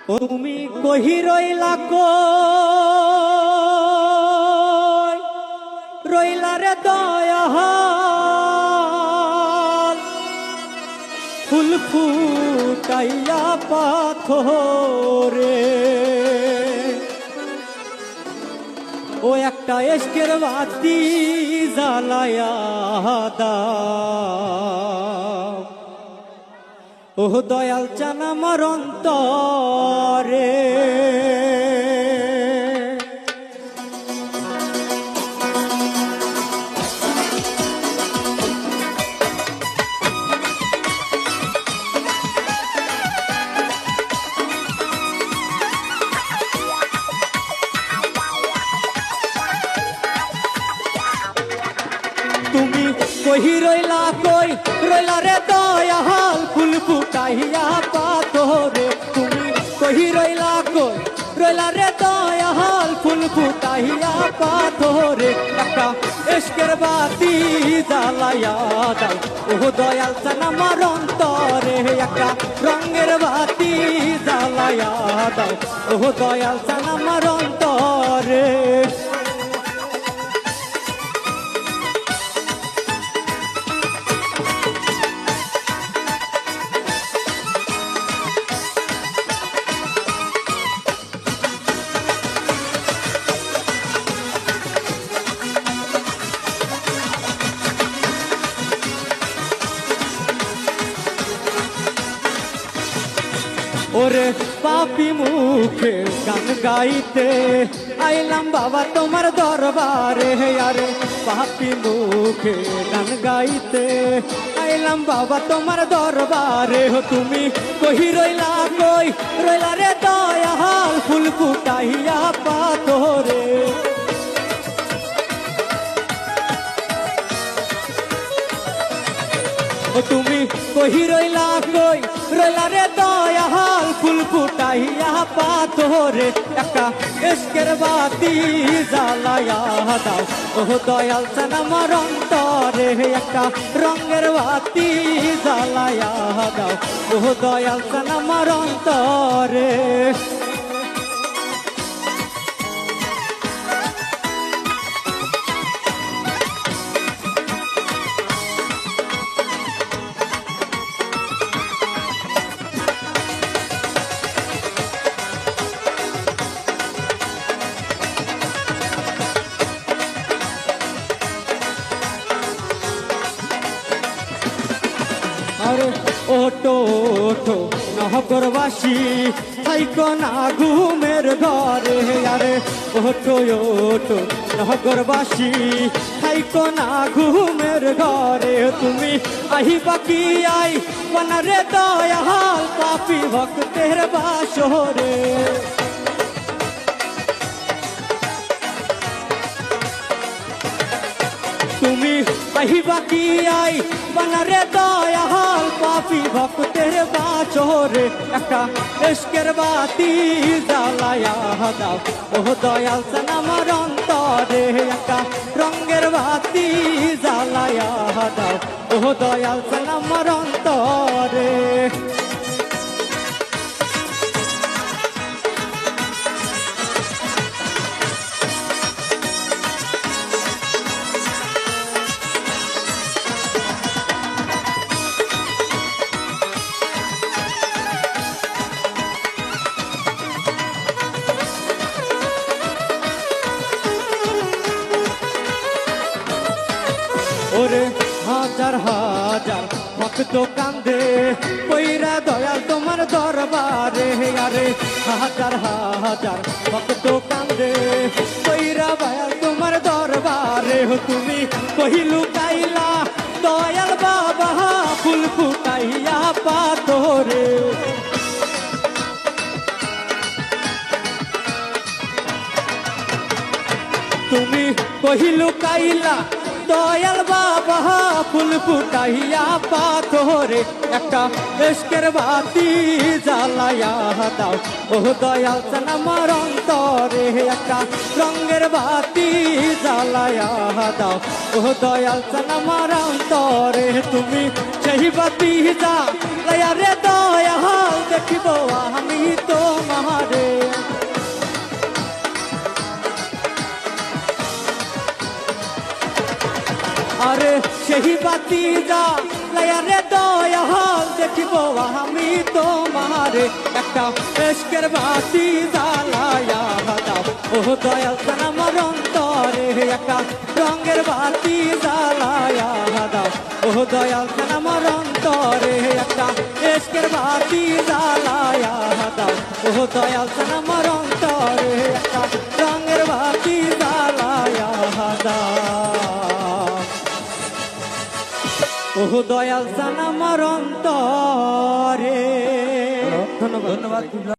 তুমি কহি রইলা কই রইলা রে দয়াল ফুল ফুটাইয়া পাথরে ও একটা এশকের বাতি জ্বালায়া দাও ও দয়াল চান আমার অন্তরে তুমি কহি রইলা কই রইলা রে দয়াল ফুল ফুটাইয়া পাথরে তুমি কহি রইলা কই রইলা রে দয়াল ফুল ফুটাইয়া পাথরে একটা এশকের বাতি জ্বালায়া দাও ও দয়াল চান আমার অন্তরে একটা রঙের বাতি জ্বালায়া দাও ও দয়াল চান আমার অন্তরে ওরে পাপি মুখে গান গাইতে আইলাম বাবা তোমার দরবারে আরে পাপি মুখে গান গাইতে আইলাম বাবা তোমার দরবারে তুমি কহি রইলা কই রইলা রে দয়াল ফুল ফুটাইয়া পাথরে তুমি কহি রইলা কই রইলা রে দয়াল ফুল ফুটাইয়া পাথরে একটা এশকের বাতি জ্বালায়া দাও ও দয়াল চান আমার অন্তরে একটা রঙের বাতি জ্বালায়া দাও ও দয়াল চান আমার অন্তরে আরে ওটো ওটো নহরবাসী থাইকো না ঘুমের ঘরে আরে ওটো ওটো নহরবাসী থাইকো না ঘুমের ঘরে তুমি আহিবা কি আই বনরে দয়াল পাপী ভক্তের বাসরে তুমি আহিবা কি আই বনরে দয়াল পাপী ভক্তের বাসরে একটা এশকের বাতি জ্বালায়া দাও ও দয়াল চান আমার অন্তরে একটা রঙের বাতি জ্বালায়া দাও ও দয়াল চান আমার অন্তরে ওরে হাজার হাজার ভক্ত কান্দে কইরা দয়াল তোমার দরবারে আরে হাজার হাজার ভক্ত কান্দে কইরা দয়াল তোমার দরবারে তুমি কহিলু কাইলা দয়াল বাবা ফুল ফুটাইয়া পাথরে তুমি কহিলু কাইলা দয়াল বাবা ফুল ফুটাইয়া পাথরে একটা এশকের বাতি জ্বালায়া দাও ও দয়াল চান আমার অন্তরে একটা রঙের বাতি জ্বালায়া দাও ও দয়াল চান আমার অন্তরে তুমি সেই বাতি জ্বালায়া রে দয়াল দেখিব আমি তোমার বাতি জ্বালায়া রে দয়াল দেখিব আমি তোমারে একটা ইশকের বাতি জ্বালায়া দাও ও দয়াল জান আমার অন্তরে একটা রঙের বাতি জ্বালায়া দাও ও দয়াল জান আমার অন্তরে একটা ইশকের বাতি জ্বালায়া দাও ও দয়াল জান আমার অন্তরে একটা রঙের বাতি জ্বালায়া দাও ও দয়াল জান আমার অন্তরে। ধন্যবাদ।